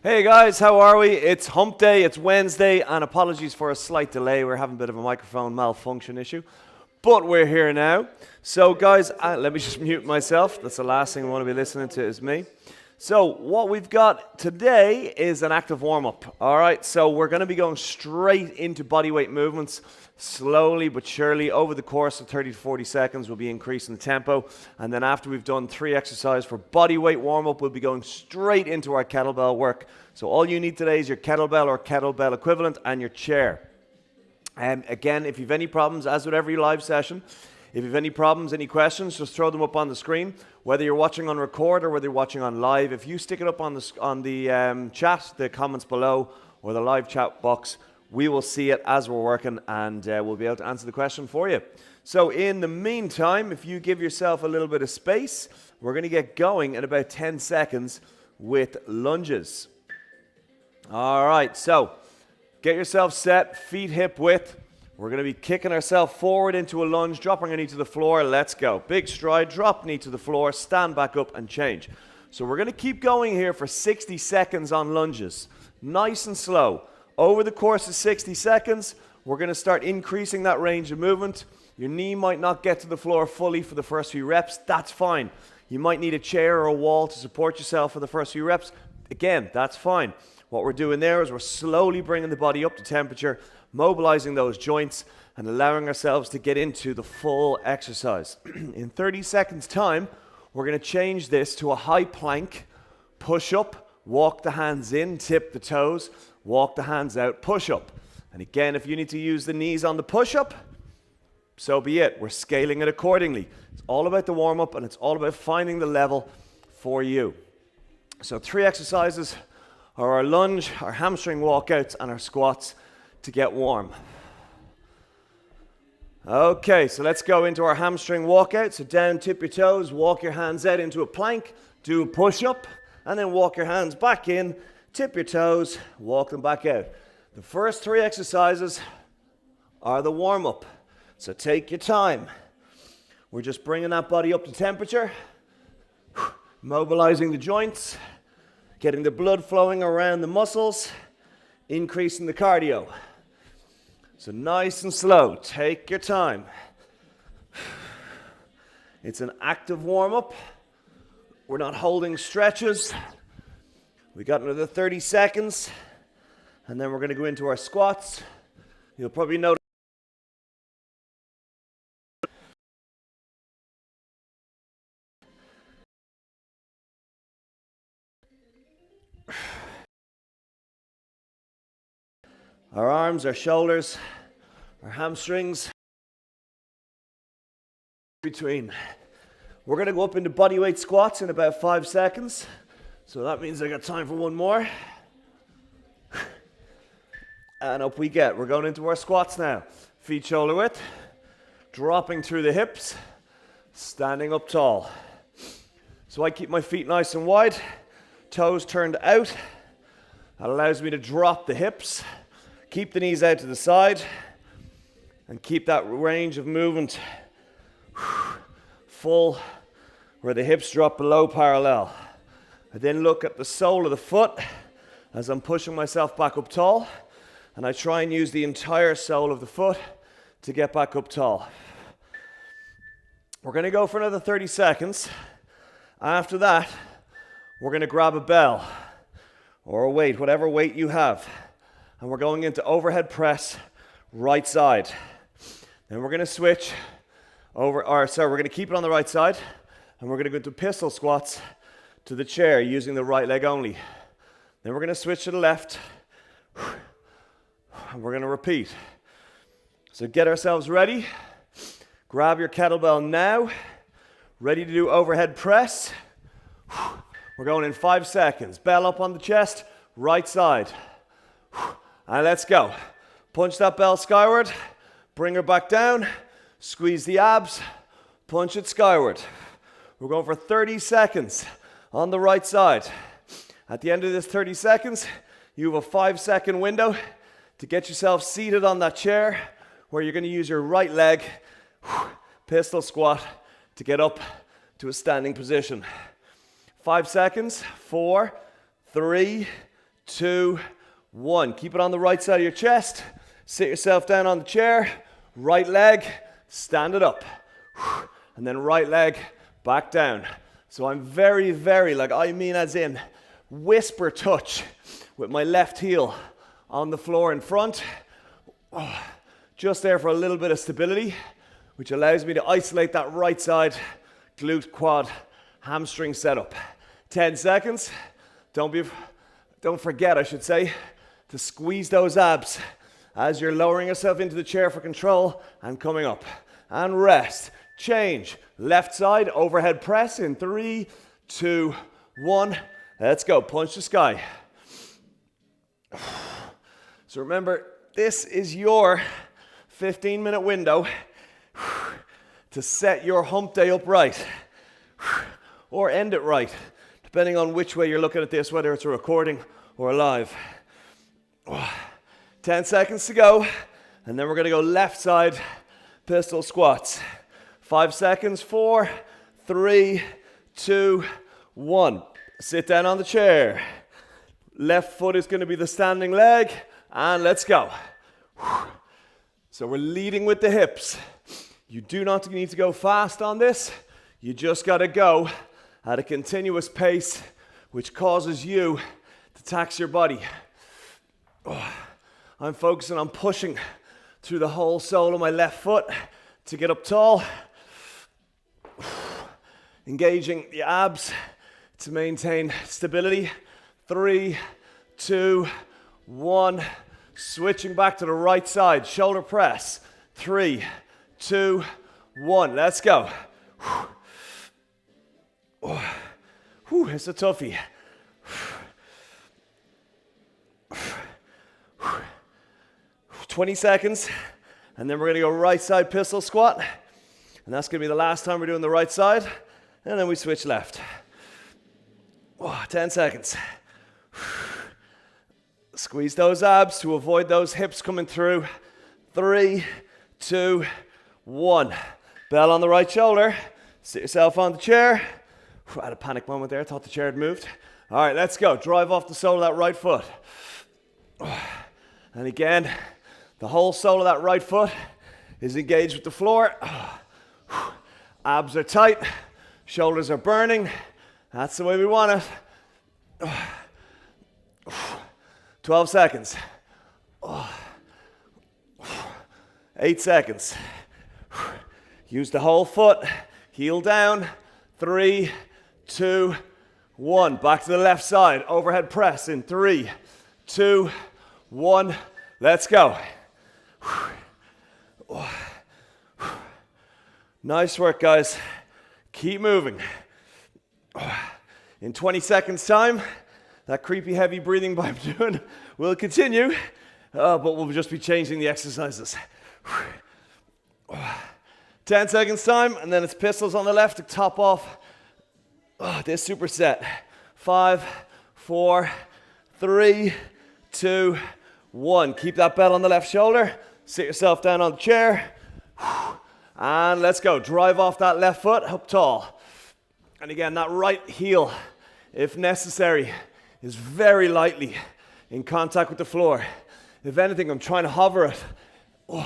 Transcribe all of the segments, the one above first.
Hey guys, how are we? It's hump day, it's Wednesday, and apologies for a slight delay. We're having a bit of a microphone malfunction issue, but we're here now. So guys, let me just mute myself. That's the last thing I want to be listening to is me. So what we've got today is an active warm-up. All right, so we're going to be going straight into bodyweight movements. Slowly but surely, over the course of 30 to 40 seconds, we'll be increasing the tempo. And then after we've done 3 exercises for bodyweight warm-up, we'll be going straight into our kettlebell work. So all you need today is your kettlebell or kettlebell equivalent and your chair. Again, if you have any problems, as with every live session, if you have any problems, any questions, just throw them up on the screen. Whether you're watching on record or whether you're watching on live, if you stick it up on the chat, the comments below, or the live chat box, we will see it as we're working, and we'll be able to answer the question for you. So in the meantime, if you give yourself a little bit of space, we're going to get going in about 10 seconds with lunges. All right, so get yourself set, feet hip width. We're going to be kicking ourselves forward into a lunge, dropping our knee to the floor. Let's go. Big stride, drop knee to the floor, stand back up and change. So we're going to keep going here for 60 seconds on lunges. Nice and slow. Over the course of 60 seconds, we're going to start increasing that range of movement. Your knee might not get to the floor fully for the first few reps. That's fine. You might need a chair or a wall to support yourself for the first few reps. Again, that's fine. What we're doing there is we're slowly bringing the body up to temperature, mobilizing those joints, and allowing ourselves to get into the full exercise. In 30 seconds time, we're going to change this to a high plank, push up, walk the hands in, tip the toes, walk the hands out, push up. And again, if you need to use the knees on the push up, so be it. We're scaling it accordingly. It's all about the warm up, and it's all about finding the level for you. So 3 exercises are our lunge, our hamstring walkouts, and our squats to get warm. Okay, so let's go into our hamstring walkout. So down, tip your toes, walk your hands out into a plank, do a push-up, and then walk your hands back in, tip your toes, walk them back out. The first 3 exercises are the warm-up, so take your time. We're just bringing that body up to temperature, mobilizing the joints, getting the blood flowing around the muscles, increasing the cardio. So nice and slow, take your time. It's an active warm-up. We're not holding stretches. We got another 30 seconds, and then we're going to go into our squats. You'll probably notice our arms, our shoulders, our hamstrings between. We're going to go up into bodyweight squats in about 5 seconds. So that means I got time for one more. And up we get. We're going into our squats now. Feet shoulder width, dropping through the hips, standing up tall. So I keep my feet nice and wide, toes turned out. That allows me to drop the hips, keep the knees out to the side, and keep that range of movement full where the hips drop below parallel. I then look at the sole of the foot as I'm pushing myself back up tall, and I try and use the entire sole of the foot to get back up tall. We're going to go for another 30 seconds. After that, we're going to grab a bell or a weight, whatever weight you have. And we're going into overhead press, right side. Then we're going to switch over, we're going to keep it on the right side, and we're going to go into pistol squats to the chair using the right leg only. Then we're going to switch to the left, and we're going to repeat. So get ourselves ready. Grab your kettlebell now. Ready to do overhead press. We're going in 5 seconds. Bell up on the chest, right side. And let's go. Punch that bell skyward, bring her back down, squeeze the abs, punch it skyward. We're going for 30 seconds on the right side. At the end of this 30 seconds, you have a 5-second window to get yourself seated on that chair where you're going to use your right leg, pistol squat, to get up to a standing position. 5 seconds, 4, 3, 2, 1. Keep it on the right side of your chest. Sit yourself down on the chair. Right leg, stand it up. And then right leg, back down. So I'm very, like I mean as in whisper touch with my left heel on the floor in front. Just there for a little bit of stability, which allows me to isolate that right side glute, quad, hamstring setup. 10 seconds. Don't forget, I should say, to squeeze those abs as you're lowering yourself into the chair for control and coming up. And rest. Change. Left side, overhead press in 3, 2, 1. Let's go. Punch the sky. So remember, this is your 15-minute window to set your hump day up right or end it right, depending on which way you're looking at this, whether it's a recording or live. 10 seconds to go, and then we're going to go left side pistol squats. 5 seconds, 4, 3, 2, 1. Sit down on the chair. Left foot is going to be the standing leg, and let's go. So we're leading with the hips. You do not need to go fast on this. You just got to go at a continuous pace, which causes you to tax your body. I'm focusing on pushing through the whole sole of my left foot to get up tall. Engaging the abs to maintain stability. 3, 2, 1. Switching back to the right side. Shoulder press. 3, 2, 1. Let's go. It's a toughie. 20 seconds, and then we're going to go right side pistol squat, and that's going to be the last time we're doing the right side, and then we switch left. 10 seconds. Squeeze those abs to avoid those hips coming through. 3, 2, 1. Bell on the right shoulder. Sit yourself on the chair. I had a panic moment there. I thought the chair had moved. All right, let's go. Drive off the sole of that right foot. And again, the whole sole of that right foot is engaged with the floor. Abs are tight. Shoulders are burning. That's the way we want it. 12 seconds. 8 seconds. Use the whole foot. Heel down. 3, 2, 1. Back to the left side. Overhead press in 3, 2, 1. Let's go. Nice work, guys. Keep moving. In 20 seconds time, that creepy heavy breathing I'm doing will continue, but we'll just be changing the exercises. 10 seconds time, and then it's pistols on the left to top off this superset. 5, 4, 3, 2, 1. Keep that bell on the left shoulder. Sit yourself down on the chair. And let's go. Drive off that left foot up tall. And again, that right heel, if necessary, is very lightly in contact with the floor. If anything, I'm trying to hover it a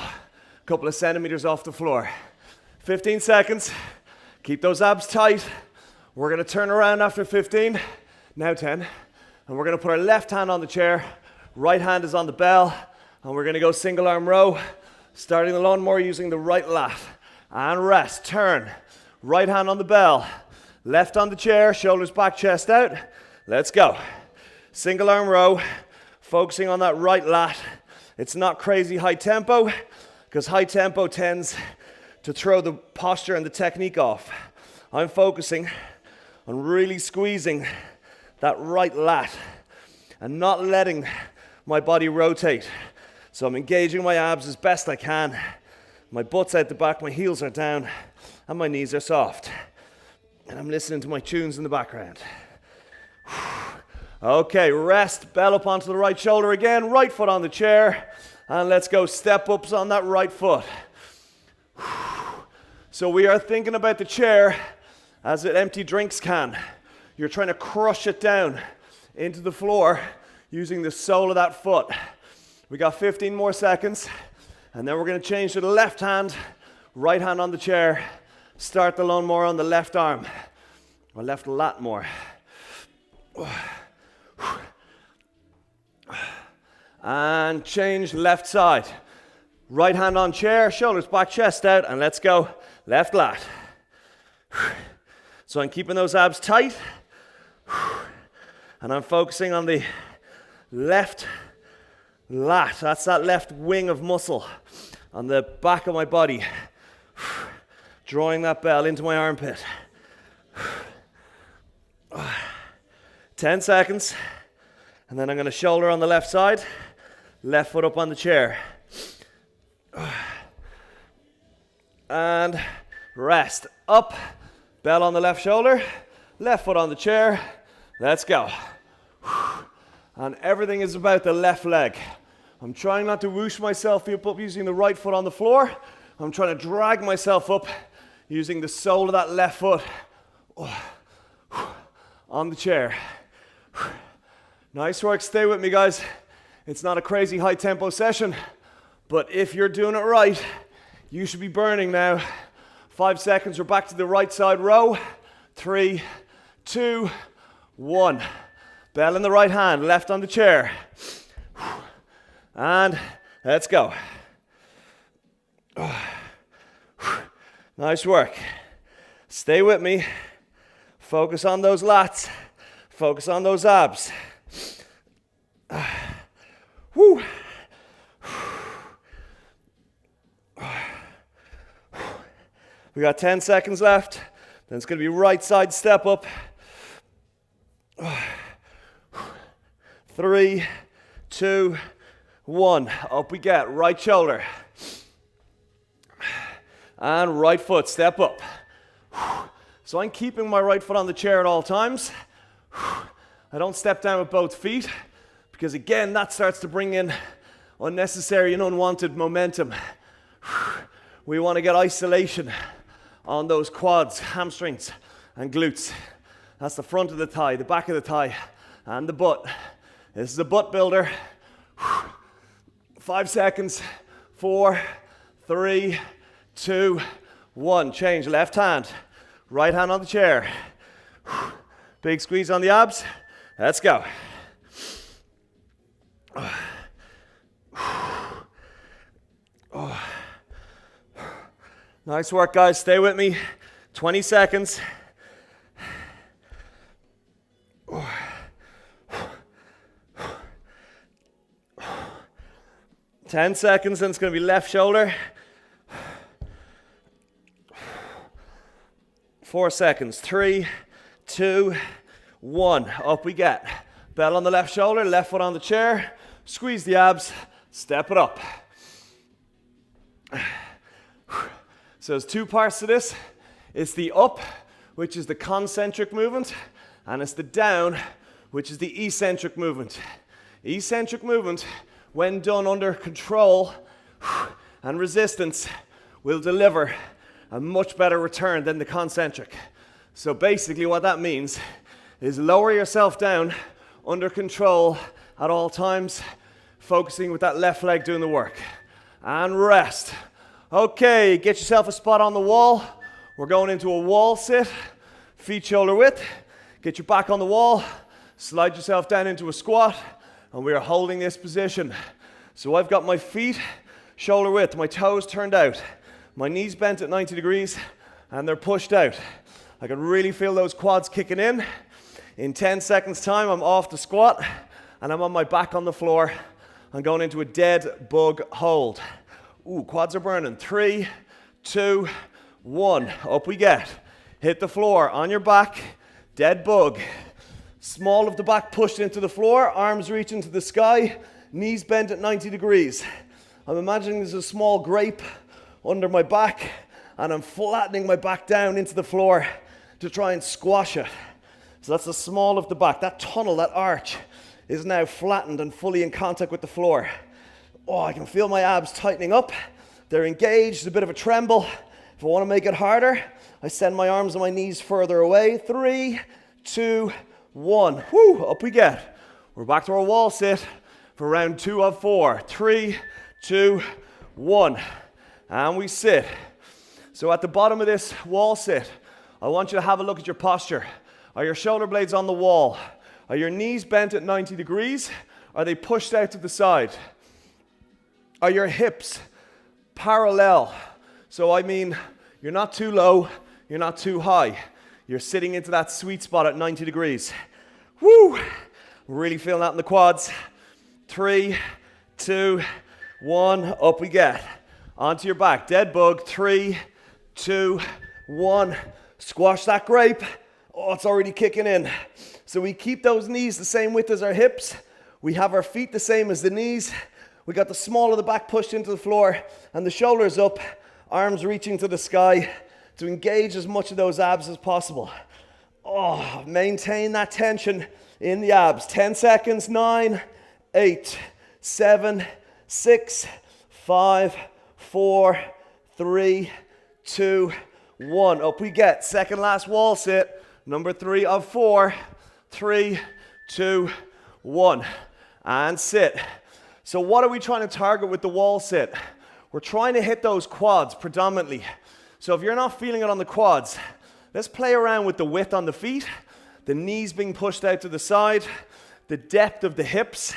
couple of centimeters off the floor. 15 seconds. Keep those abs tight. We're going to turn around after 15. Now 10. And we're going to put our left hand on the chair. Right hand is on the bell. And we're going to go single arm row. Starting the lawnmower using the right lat. And rest. Turn. Right hand on the bell. Left on the chair. Shoulders back, chest out. Let's go. Single arm row. Focusing on that right lat. It's not crazy high tempo, because high tempo tends to throw the posture and the technique off. I'm focusing on really squeezing that right lat and not letting my body rotate. So I'm engaging my abs as best I can. My butt's out the back, my heels are down, and my knees are soft. And I'm listening to my tunes in the background. Okay, rest, bell up onto the right shoulder again, right foot on the chair, and let's go step ups on that right foot. So we are thinking about the chair as an empty drinks can. You're trying to crush it down into the floor using the sole of that foot. We got 15 more seconds, and then we're going to change to the left hand, right hand on the chair. Start the load more on the left arm, or left lat more. And change left side. Right hand on chair, shoulders back, chest out, and let's go left lat. So I'm keeping those abs tight, and I'm focusing on the left lat. That's that left wing of muscle on the back of my body. Drawing that bell into my armpit. 10 seconds, and then I'm going to shoulder on the left side, left foot up on the chair. And rest. Up, bell on the left shoulder, left foot on the chair. Let's go. And everything is about the left leg. I'm trying not to whoosh myself up using the right foot on the floor. I'm trying to drag myself up using the sole of that left foot on the chair. Nice work. Stay with me, guys. It's not a crazy high tempo session, but if you're doing it right, you should be burning now. 5 seconds. We're back to the right side row. 3, 2, 1. Bell in the right hand, left on the chair. And let's go. Nice work. Stay with me. Focus on those lats. Focus on those abs. Woo. We got 10 seconds left. Then it's going to be right side step up. 3, 2, 1. Up we get. Right shoulder. And right foot, step up. So I'm keeping my right foot on the chair at all times. I don't step down with both feet, because again, that starts to bring in unnecessary and unwanted momentum. We want to get isolation on those quads, hamstrings, and glutes. That's the front of the thigh, the back of the thigh, and the butt. This is a butt builder. 5 seconds. 4, 3, 2, 1. Change. Left hand. Right hand on the chair. Big squeeze on the abs. Let's go. Nice work, guys. Stay with me. 20 seconds. 10 seconds, and it's going to be left shoulder. 4 seconds. 3, 2, 1. Up we get. Bell on the left shoulder, left foot on the chair. Squeeze the abs. Step it up. So there's 2 parts to this. It's the up, which is the concentric movement, and it's the down, which is the eccentric movement. Eccentric movement, when done under control and resistance, will deliver a much better return than the concentric. So basically what that means is lower yourself down under control at all times, focusing with that left leg doing the work. And rest. Okay, get yourself a spot on the wall. We're going into a wall sit, feet shoulder width. Get your back on the wall, slide yourself down into a squat, and we are holding this position. So I've got my feet shoulder width, my toes turned out, my knees bent at 90 degrees, and they're pushed out. I can really feel those quads kicking in. In 10 seconds time, I'm off the squat, and I'm on my back on the floor. I'm going into a dead bug hold. Ooh, quads are burning. 3, 2, 1. Up we get. Hit the floor on your back. Dead bug. Small of the back pushed into the floor. Arms reach into the sky. Knees bent at 90 degrees. I'm imagining there's a small grape under my back, and I'm flattening my back down into the floor to try and squash it. So that's the small of the back. That tunnel, that arch, is now flattened and fully in contact with the floor. Oh, I can feel my abs tightening up. They're engaged, a bit of a tremble. If I want to make it harder, I send my arms and my knees further away. 3, 2, 1. Whoo, up we get. We're back to our wall sit for round 2 of 4. 3, 2, 1. And we sit. So at the bottom of this wall sit, I want you to have a look at your posture. Are your shoulder blades on the wall? Are your knees bent at 90 degrees? Are they pushed out to the side? Are your hips parallel? So I mean, you're not too low, you're not too high. You're sitting into that sweet spot at 90 degrees. Woo! Really feeling that in the quads. 3, 2, 1, up we get. Onto your back, dead bug. 3, 2, 1. Squash that grape. Oh, it's already kicking in. So we keep those knees the same width as our hips. We have our feet the same as the knees. We got the small of the back pushed into the floor and the shoulders up, arms reaching to the sky to engage as much of those abs as possible. Oh, maintain that tension in the abs. 10 seconds. 9, 8, 7, 6, 5, 4, 3, 2, 1. Up we get. Second last wall sit. Number 3 of 4. 3, 2, 1. And sit. So what are we trying to target with the wall sit? We're trying to hit those quads predominantly. So if you're not feeling it on the quads, let's play around with the width on the feet, the knees being pushed out to the side, the depth of the hips,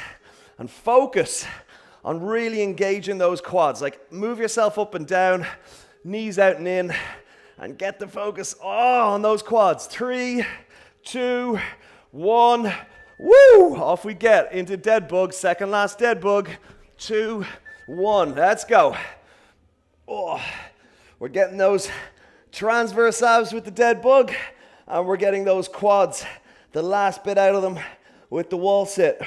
and focus on really engaging those quads. Like move yourself up and down, knees out and in, and get the focus on those quads. 3, 2, 1, woo! Off we get into dead bug, second last dead bug. 2, 1, let's go. Oh, we're getting those transverse abs with the dead bug, and we're getting those quads, the last bit out of them with the wall sit.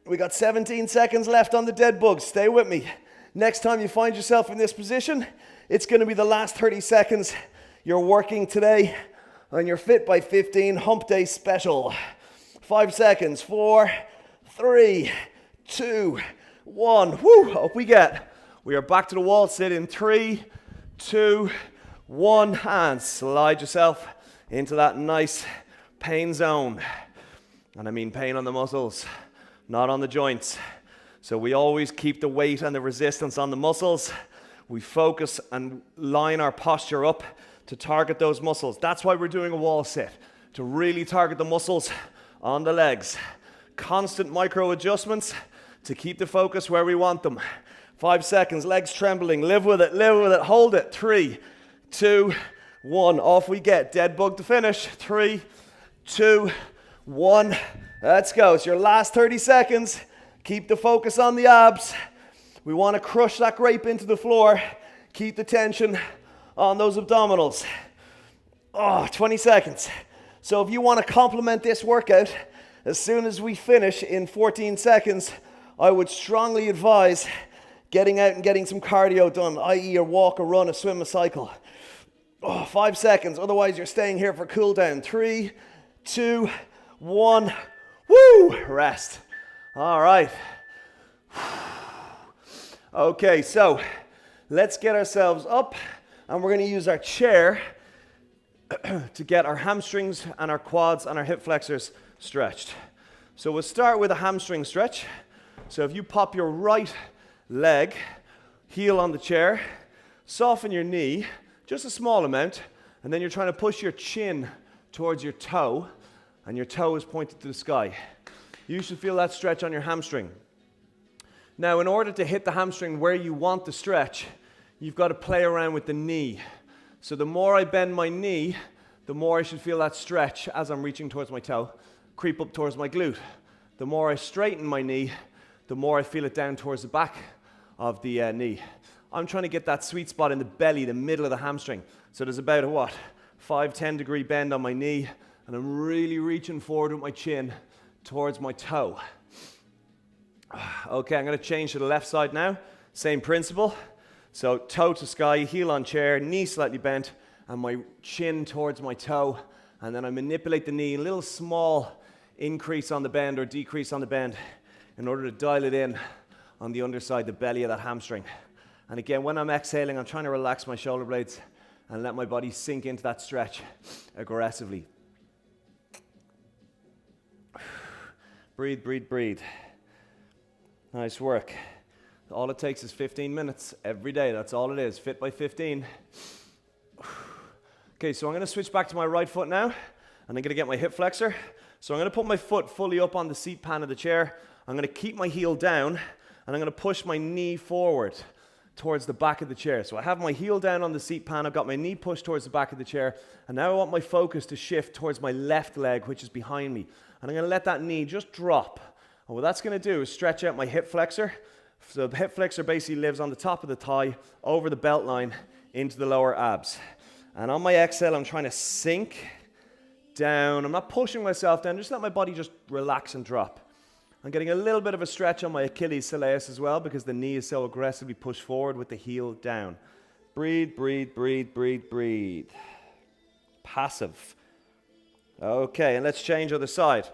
We got 17 seconds left on the dead bug. Stay with me. Next time you find yourself in this position, it's going to be the last 30 seconds you're working today on your Fit by 15 Hump Day special. 5 seconds. 4, 3, 2, 1. Woo! Up we get. We are back to the wall sit in 3, 2, 1, and slide yourself into that nice pain zone. And I mean pain on the muscles, not on the joints. So we always keep the weight and the resistance on the muscles. We focus and line our posture up to target those muscles. That's why we're doing a wall sit, to really target the muscles on the legs. Constant micro adjustments to keep the focus where we want them. 5 seconds, legs trembling, live with it, hold it. 3, 2, 1, off we get. Dead bug to finish. 3, 2, 1, let's go. It's your last 30 seconds. Keep the focus on the abs. We want to crush that grape into the floor. Keep the tension on those abdominals. 20 seconds. So if you want to complement this workout, as soon as we finish in 14 seconds, I would strongly advise getting out and getting some cardio done, i.e. a walk, a run, a swim, a cycle. 5 seconds, otherwise you're staying here for cool down. 3, 2, 1, woo! Rest. All right. Okay, so let's get ourselves up, and we're going to use our chair to get our hamstrings and our quads and our hip flexors stretched. So we'll start with a hamstring stretch. So if you pop your right leg, heel on the chair, soften your knee, just a small amount, and then you're trying to push your chin towards your toe, and your toe is pointed to the sky. You should feel that stretch on your hamstring. Now, in order to hit the hamstring where you want the stretch, you've got to play around with the knee. So the more I bend my knee, the more I should feel that stretch as I'm reaching towards my toe, creep up towards my glute. The more I straighten my knee, the more I feel it down towards the back of the knee. I'm trying to get that sweet spot in the belly, the middle of the hamstring. So there's about a 5-10 degree bend on my knee, and I'm really reaching forward with my chin towards my toe. Okay, I'm going to change to the left side now. Same principle. So toe to sky, heel on chair, knee slightly bent, and my chin towards my toe. And then I manipulate the knee, a little small increase on the bend or decrease on the bend in order to dial it in on the underside, the belly of that hamstring. And again, when I'm exhaling, I'm trying to relax my shoulder blades and let my body sink into that stretch aggressively. Breathe, breathe, breathe. Nice work. All it takes is 15 minutes every day. That's all it is. Fit by 15. Okay, so I'm going to switch back to my right foot now, and I'm going to get my hip flexor. So I'm going to put my foot fully up on the seat pan of the chair. I'm going to keep my heel down, and I'm going to push my knee forward towards the back of the chair. So I have my heel down on the seat pan, I've got my knee pushed towards the back of the chair, and now I want my focus to shift towards my left leg, which is behind me. And I'm going to let that knee just drop. And what that's going to do is stretch out my hip flexor. So the hip flexor basically lives on the top of the thigh, over the belt line, into the lower abs. And on my exhale, I'm trying to sink down. I'm not pushing myself down, just let my body just relax and drop. I'm getting a little bit of a stretch on my Achilles soleus as well because the knee is so aggressively pushed forward with the heel down. Breathe, breathe, breathe, breathe, breathe. Passive. Okay, and let's change other side.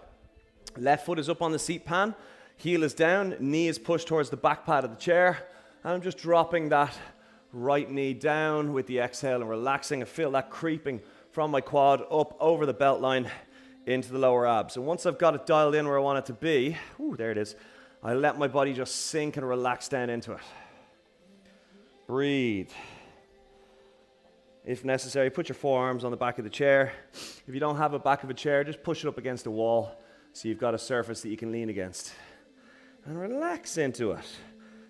Left foot is up on the seat pan, heel is down, knee is pushed towards the back pad of the chair, and I'm just dropping that right knee down with the exhale and relaxing. I feel that creeping from my quad up over the belt line into the lower abs. And once I've got it dialed in where I want it to be, there it is, I let my body just sink and relax down into it. Breathe. If necessary, put your forearms on the back of the chair. If you don't have a back of a chair, just push it up against a wall so you've got a surface that you can lean against. And relax into it.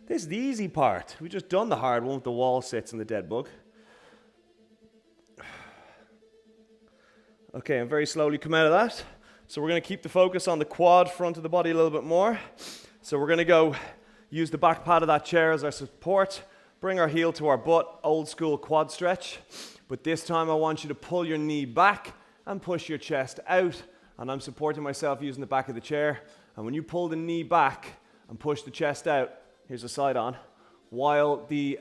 This is the easy part. We've just done the hard one with the wall sits and the dead bug. Okay, and very slowly come out of that. So we're going to keep the focus on the quad front of the body a little bit more. So we're going to go use the back pad of that chair as our support. Bring our heel to our butt, old school quad stretch. But this time I want you to pull your knee back and push your chest out. And I'm supporting myself using the back of the chair. And when you pull the knee back and push the chest out, here's a side on, while the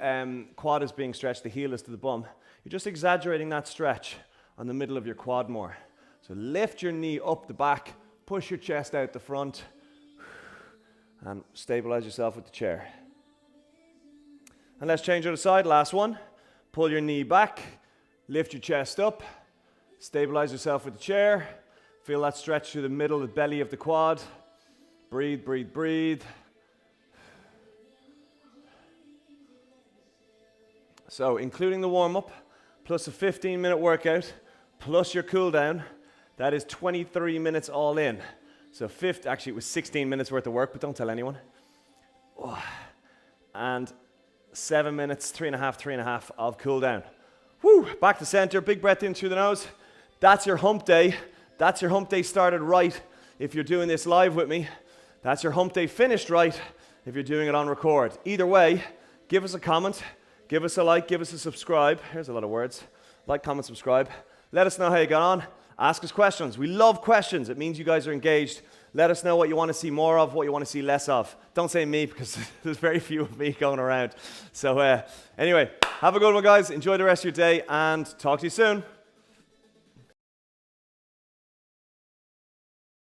quad is being stretched, the heel is to the bum, you're just exaggerating that stretch on the middle of your quad more. So lift your knee up the back, push your chest out the front, and stabilize yourself with the chair. And let's change other side, last one. Pull your knee back, lift your chest up, stabilize yourself with the chair, feel that stretch through the middle, the belly of the quad. Breathe, breathe, breathe. So including the warm-up, plus a 15-minute workout, plus your cool down, that is 23 minutes all in. So actually it was 16 minutes worth of work, but don't tell anyone. Oh. And 7 minutes, 3.5 of cool down. Woo, back to center, big breath in through the nose. That's your hump day. That's your hump day started right if you're doing this live with me. That's your hump day finished right if you're doing it on record. Either way, give us a comment, give us a like, give us a subscribe. Here's a lot of words. Like, comment, subscribe. Let us know how you got on. Ask us questions. We love questions. It means you guys are engaged. Let us know what you want to see more of, what you want to see less of. Don't say me because there's very few of me going around. So anyway, have a good one, guys. Enjoy the rest of your day and talk to you soon.